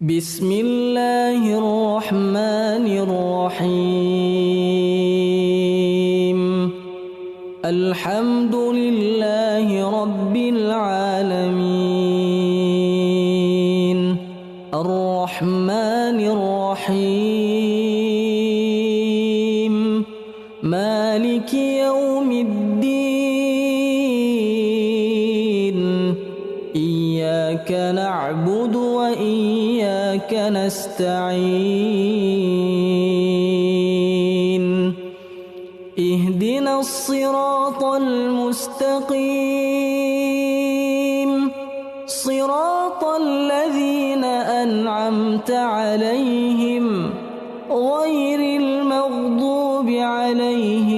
بسم الله الرحمن الرحيم. الحمد لله رب العالمين. الرحمن الرحيم. مالك يوم الدين. إياك نعبد وإياك نستعين. اهدنا الصراط المستقيم، صراط الذين أنعمت عليهم غير المغضوب عليهم